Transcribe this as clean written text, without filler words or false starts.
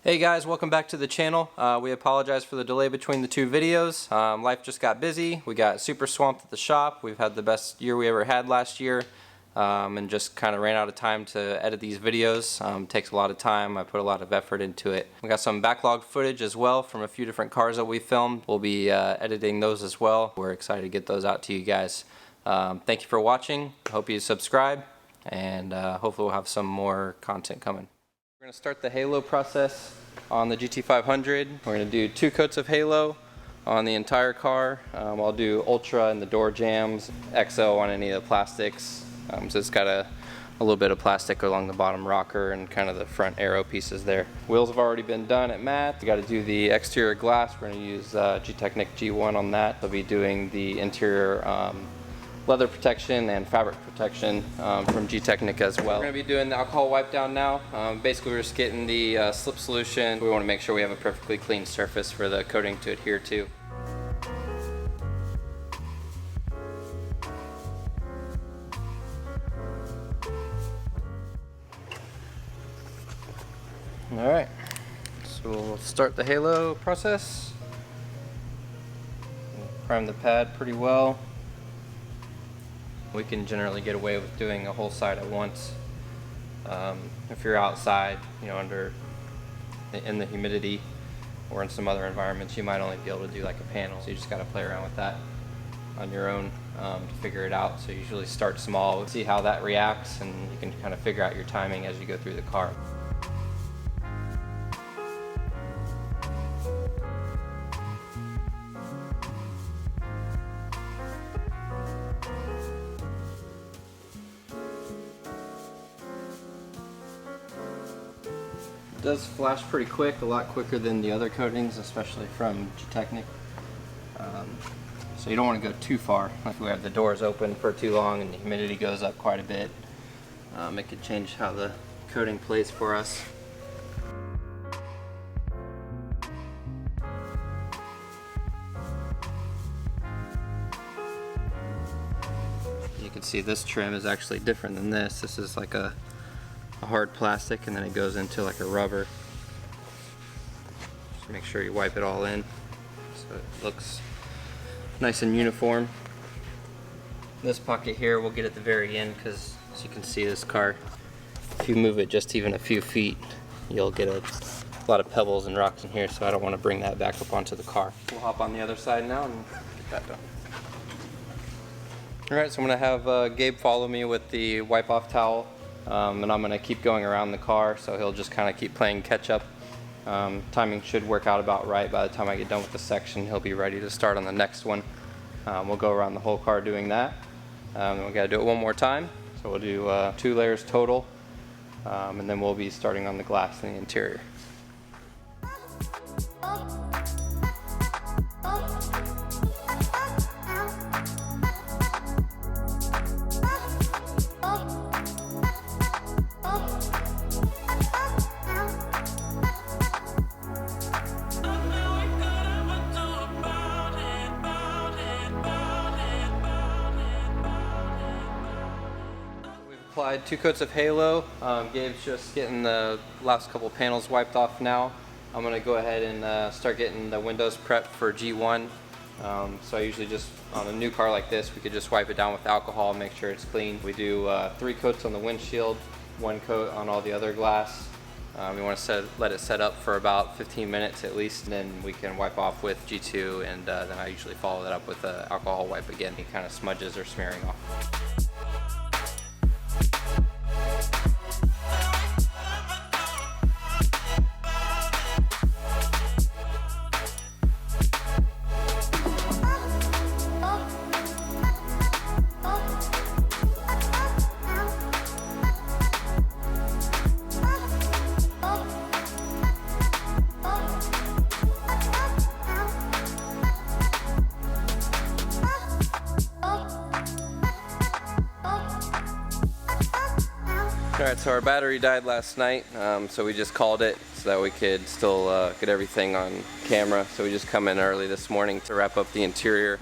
Hey guys, welcome back to the channel. We apologize for the delay between the two videos. Life just got busy. We got super swamped at the shop. We've had the best year we ever had last year, and just kind of ran out of time to edit these videos. Takes a lot of time. I put a lot of effort into it. We got some backlog footage as well from a few different cars that we filmed. We'll be editing those as well. We're excited to get those out to you guys. Thank you for watching. Hope you subscribe, and hopefully we'll have some more content coming. We're going to start the halo process on the GT500. We're going to do 2 coats of halo on the entire car. I'll do Ultra in the door jambs, XO on any of the plastics. So it's got a little bit of plastic along the bottom rocker and kind of the front aero pieces there. Wheels have already been done at matte. We got to do the exterior glass. We're going to use Gtechniq G1 on that. We'll be doing the interior leather protection and fabric protection from Gtechniq as well. We're going to be doing the alcohol wipe down now. Basically we're just getting the slip solution. We want to make sure we have a perfectly clean surface for the coating to adhere to. Alright, so we'll start the halo process. We'll prime the pad pretty well. We can generally get away with doing a whole side at once. If you're outside, you know, in the humidity or in some other environments, you might only be able to do like a panel. So you just got to play around with that on your own to figure it out. So usually start small, see how that reacts, and you can kind of figure out your timing as you go through the car. It does flash pretty quick, a lot quicker than the other coatings, especially from Gtechniq. So you don't want to go too far. If we have the doors open for too long and the humidity goes up quite a bit, it could change how the coating plays for us. You can see this trim is actually different than this. This is like a hard plastic, and then it goes into like a rubber. Just make sure you wipe it all in so it looks nice and uniform. This pocket here we'll get at the very end, because as you can see, this car, if you move it just even a few feet, you'll get a lot of pebbles and rocks in here, so I don't want to bring that back up onto the car. We'll hop on the other side now and get that done. Alright, so I'm going to have Gabe follow me with the wipe off towel. And I'm going to keep going around the car, so he'll just kind of keep playing catch up. Timing should work out about right. By the time I get done with the section, he'll be ready to start on the next one. We'll go around the whole car doing that. Then we got to do it one more time, so we'll do 2 layers total, and then we'll be starting on the glass in the interior. Applied 2 coats of halo. Gabe's just getting the last couple panels wiped off now. I'm going to go ahead and start getting the windows prepped for G1. So I usually just, on a new car like this, we could just wipe it down with alcohol and make sure it's clean. We do 3 coats on the windshield, 1 coat on all the other glass. We want to let it set up for about 15 minutes at least, and then we can wipe off with G2, and then I usually follow that up with an alcohol wipe again. Any kind of smudges or smearing off. Alright, so our battery died last night, so we just called it so that we could still get everything on camera. So we just come in early this morning to wrap up the interior.